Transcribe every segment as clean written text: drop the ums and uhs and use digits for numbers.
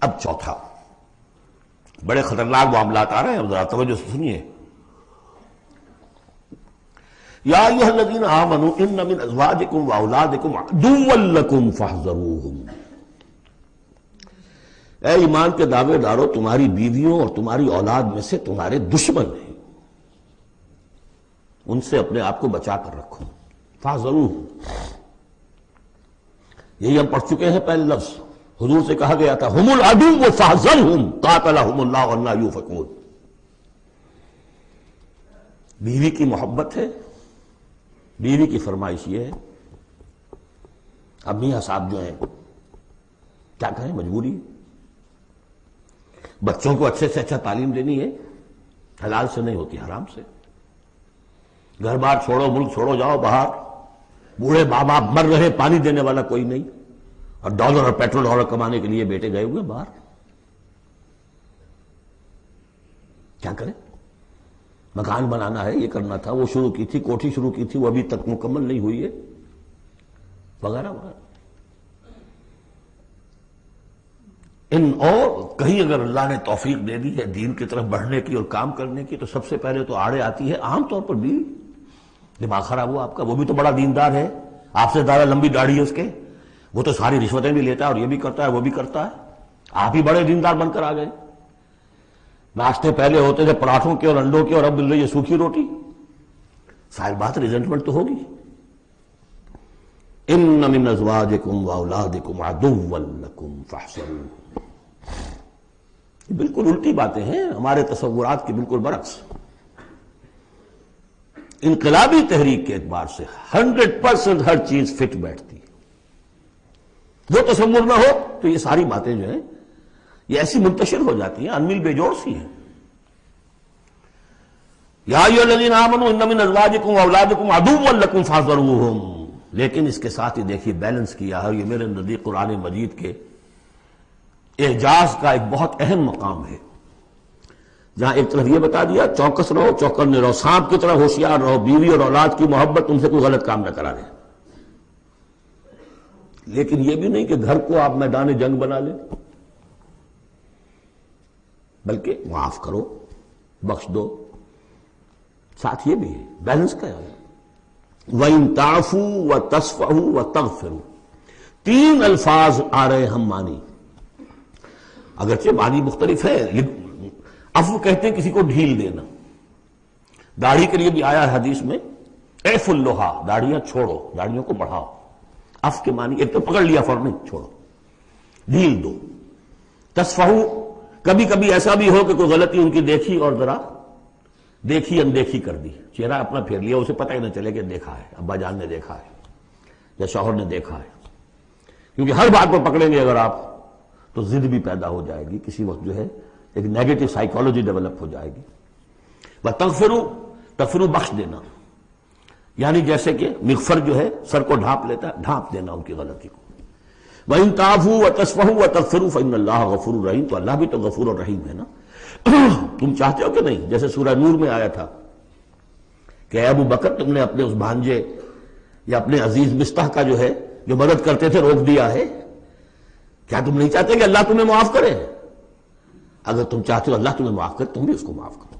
اب چوتھا، بڑے خطرناک معاملات آ رہے ہیں، اب ذرا توجہ سے سنیے۔ یا ایھا الذین آمنوا ان من ازواجکم واولادکم عدوا لکم فاحذروہم۔ اے ایمان کے دعوے دارو، تمہاری بیویوں اور تمہاری اولاد میں سے تمہارے دشمن ہیں، ان سے اپنے آپ کو بچا کر رکھو۔ فاحذروہم، یہی ہم پڑھ چکے ہیں پہلے لفظ، حضور سے کہا گیا تھا ہم العدو فاحذرہم قاتلہم اللہ انا یؤفکون۔ بیوی کی محبت ہے، بیوی کی فرمائش یہ ہے۔ اب میاں صاحب جو ہیں کیا کہیں، مجبوری، بچوں کو اچھے سے اچھا تعلیم دینی ہے، حلال سے نہیں ہوتی، حرام سے۔ گھر بار چھوڑو، ملک چھوڑو، جاؤ باہر، بوڑھے ماں باپ مر رہے، پانی دینے والا کوئی نہیں، اور ڈالر اور پیٹرول ڈالر کمانے کے لیے بیٹے گئے ہوئے باہر، کیا کریں؟ مکان بنانا ہے، یہ کرنا تھا، وہ شروع کی تھی، کوٹھی شروع کی تھی، وہ ابھی تک مکمل نہیں ہوئی ہے، وغیرہ وغیرہ۔ اور کہیں اگر اللہ نے توفیق دے دی ہے دین کی طرف بڑھنے کی اور کام کرنے کی، تو سب سے پہلے تو آڑے آتی ہے عام طور پر بیوی۔ دماغ خراب ہوا آپ کا، وہ بھی تو بڑا دیندار ہے، آپ سے زیادہ لمبی داڑھی ہے اس کے، وہ تو ساری رشوتیں بھی لیتا ہے اور یہ بھی کرتا ہے وہ بھی کرتا ہے، آپ ہی بڑے دیندار بن کر آ گئے۔ ناشتے پہلے ہوتے تھے پراٹھوں کے اور انڈوں کے، اور اب مل رہی ہے سوکھی روٹی، ظاہر بات ریزنٹمنٹ تو ہوگی۔ ان من ازواجکم واولادکم عدوا لکم فاحذروہم۔ یہ بالکل الٹی باتیں ہیں ہمارے تصورات کی، بالکل برعکس۔ انقلابی تحریک کے اعتبار سے 100% ہر چیز فٹ بیٹھتی ہے۔ جو تصور نہ ہو تو یہ ساری باتیں جو ہیں یہ ایسی منتشر ہو جاتی ہیں، انمیل بے جوڑ سی ہیں۔ یا ایھا الذین آمنوا ان من ازواجکم واولادکم عدوا لکم فاحذروہم، لیکن اس کے ساتھ ہی دیکھیے بیلنس کیا ہے، یہ میرے نزدیک قرآن مجید کے اعجاز کا ایک بہت اہم مقام ہے، جہاں ایک طرف یہ بتا دیا چوکس رہو، چوکنے رہو، سانپ کی طرح ہوشیار رہو، بیوی اور اولاد کی محبت تم سے کوئی غلط کام نہ کرا دے، لیکن یہ بھی نہیں کہ گھر کو آپ میدان جنگ بنا لیں، بلکہ معاف کرو، بخش دو، ساتھ یہ بھی ہے بیلنس کا ہے۔ وَإِن تَعْفُوا وَتَصْفَحُوا وَتَغْفِرُوا، تین الفاظ آ رہے ہم معنی، اگرچہ معنی مختلف ہے۔ عفو کہتے ہیں کسی کو ڈھیل دینا، داڑھی کے لیے بھی آیا ہے حدیث میں اعف اللحا، داڑھیاں چھوڑو، داڑھیوں کو بڑھاؤ۔ عفو کے معنی ایک تو پکڑ لیا فوراً، چھوڑو، ڈھیل دو۔ تصفحو، کبھی کبھی ایسا بھی ہو کہ کوئی غلطی ان کی دیکھی اور ذرا دیکھی اندیکھی کر دی، چہرہ اپنا پھیر لیا، اسے پتہ ہی نہ چلے کہ دیکھا ہے، ابا جان نے دیکھا ہے یا شوہر نے دیکھا ہے، کیونکہ ہر بات پر پکڑیں گے اگر آپ تو ضد بھی پیدا ہو جائے گی، کسی وقت جو ہے ایک نیگیٹو سائیکالوجی ڈیولپ ہو جائے گی۔ تغفروا، بخش دینا، یعنی جیسے کہ مغفر جو ہے سر کو ڈھانپ لیتا ہے، ڈھانپ دینا ان کی غلطی کو۔ وَإِن تَعْفُوا وَتَصْفَحُوا وَتَغْفِرُوا فَإِنَّ اللَّهَ غَفُورٌ رَحِيمٌ، تو اللہ بھی تو غفور اور رحیم ہے نا۔ تم چاہتے ہو کہ نہیں، جیسے سورہ نور میں آیا تھا کہ اے ابو بکر تم نے اپنے اس بھانجے یا اپنے عزیز مصطح کا جو ہے جو مدد کرتے تھے روک دیا ہے، کیا تم نہیں چاہتے کہ اللہ تمہیں معاف کرے؟ اگر تم چاہتے ہو اللہ تمہیں معاف کرے، تم بھی اس کو معاف کرو۔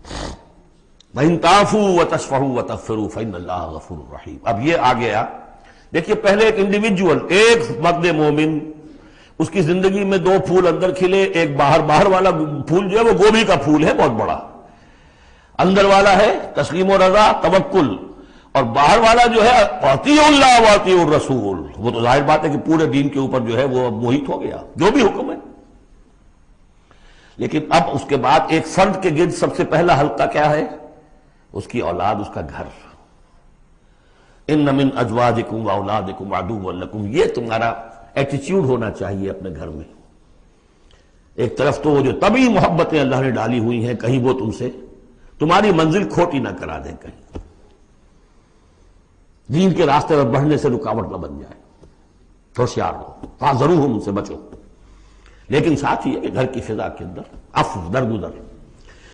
وَإِن تَعْفُوا وَتَصْفَحُوا وَتَغْفِرُوا فَإِنَّ اللَّهَ غَفُورٌ رَحِيمٌ۔ اب یہ آ گیا، دیکھیے پہلے ایک انڈیویجول، ایک مرد مومن، اس کی زندگی میں دو پھول اندر کھلے، ایک باہر والا پھول جو ہے وہ گوبھی کا پھول ہے بہت بڑا، اندر والا ہے تسلیم و رضا، توکل، اور باہر والا جو ہے اطیعوا اللہ واطیعوا الرسول، وہ تو ظاہر بات ہے کہ پورے دین کے اوپر جو ہے وہ محیط ہو گیا، جو بھی حکم ہے۔ لیکن اب اس کے بعد ایک فرد کے گرد سب سے پہلا حلقہ کیا ہے؟ اس کی اولاد، اس کا گھر۔ ان من ازواجکم واولادکم عدوا لکم، یہ تمہارا ایٹیچیوڈ ہونا چاہیے اپنے گھر میں۔ ایک طرف تو وہ جو طبعی محبتیں اللہ نے ڈالی ہوئی ہیں، کہیں وہ تم سے تمہاری منزل کھوٹی نہ کرا دیں، کہیں دین کے راستے پر بڑھنے سے رکاوٹ نہ بن جائے، ہوشیار رہو، فاحذروہم، ان سے بچو۔ لیکن ساتھ ہی ہے کہ گھر کی فضا کے اندر عفو، درگزر،